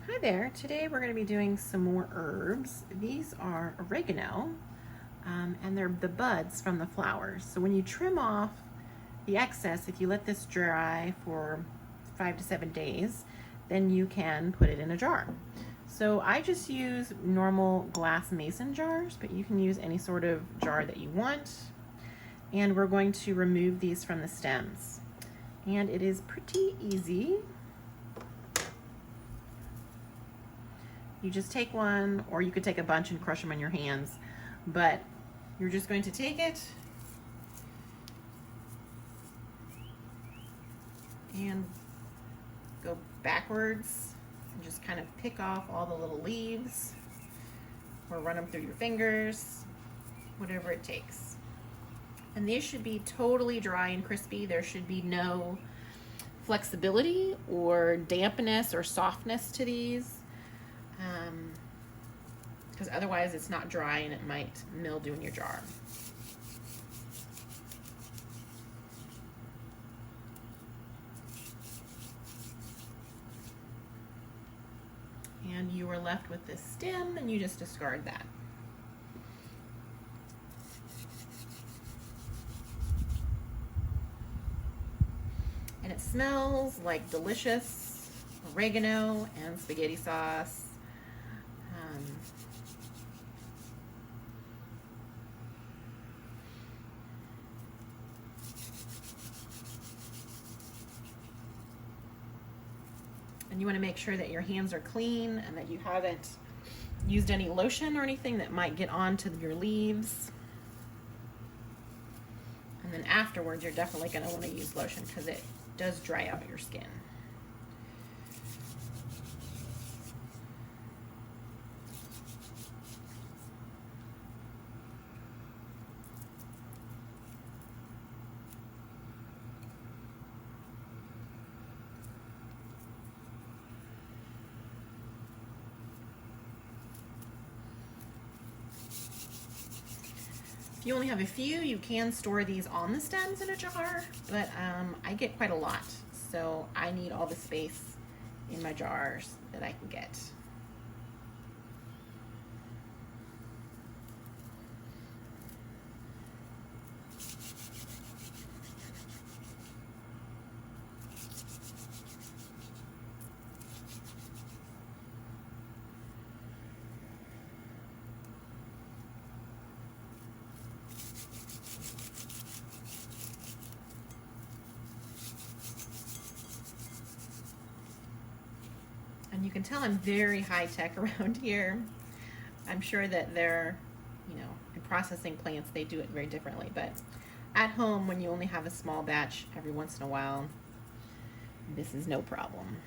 Hi there. Today we're going to be doing some more herbs. These are oregano, and they're the buds from the flowers. So when you trim off the excess, if you let this dry for 5 to 7 days, then you can put it in a jar. So I just use normal glass mason jars, but you can use any sort of jar that you want. And we're going to remove these from the stems. And it is pretty easy. You just take one, or you could take a bunch and crush them in your hands, but you're just going to take it and go backwards and just kind of pick off all the little leaves, or run them through your fingers, whatever it takes. And these should be totally dry and crispy. There should be no flexibility or dampness or softness to these. Because otherwise it's not dry and it might mildew in your jar. And you are left with this stem, and you just discard that. And it smells like delicious oregano and spaghetti sauce. And you want to make sure that your hands are clean and that you haven't used any lotion or anything that might get onto your leaves. And then afterwards, you're definitely going to want to use lotion because it does dry out your skin. If you only have a few, you can store these on the stems in a jar, but I get quite a lot, so I need all the space in my jars that I can get. And you can tell I'm very high tech around here. I'm sure that they're, in processing plants, they do it very differently. But at home, when you only have a small batch every once in a while, this is no problem.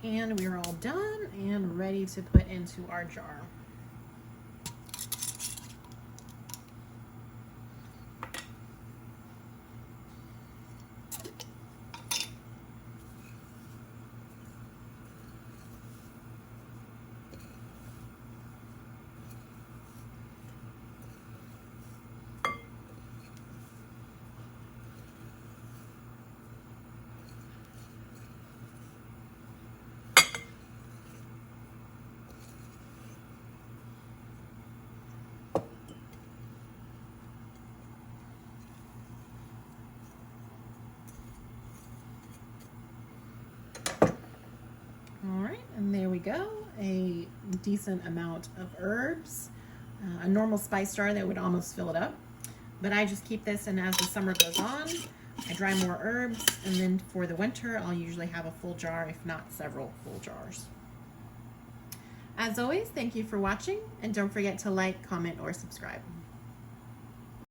And we're all done and ready to put into our jar. All right, and there we go, a decent amount of herbs. A normal spice jar that would almost fill it up, but I just keep this, and as the summer goes on, I dry more herbs, and then for the winter, I'll usually have a full jar, if not several full jars. As always, thank you for watching, and don't forget to like, comment, or subscribe.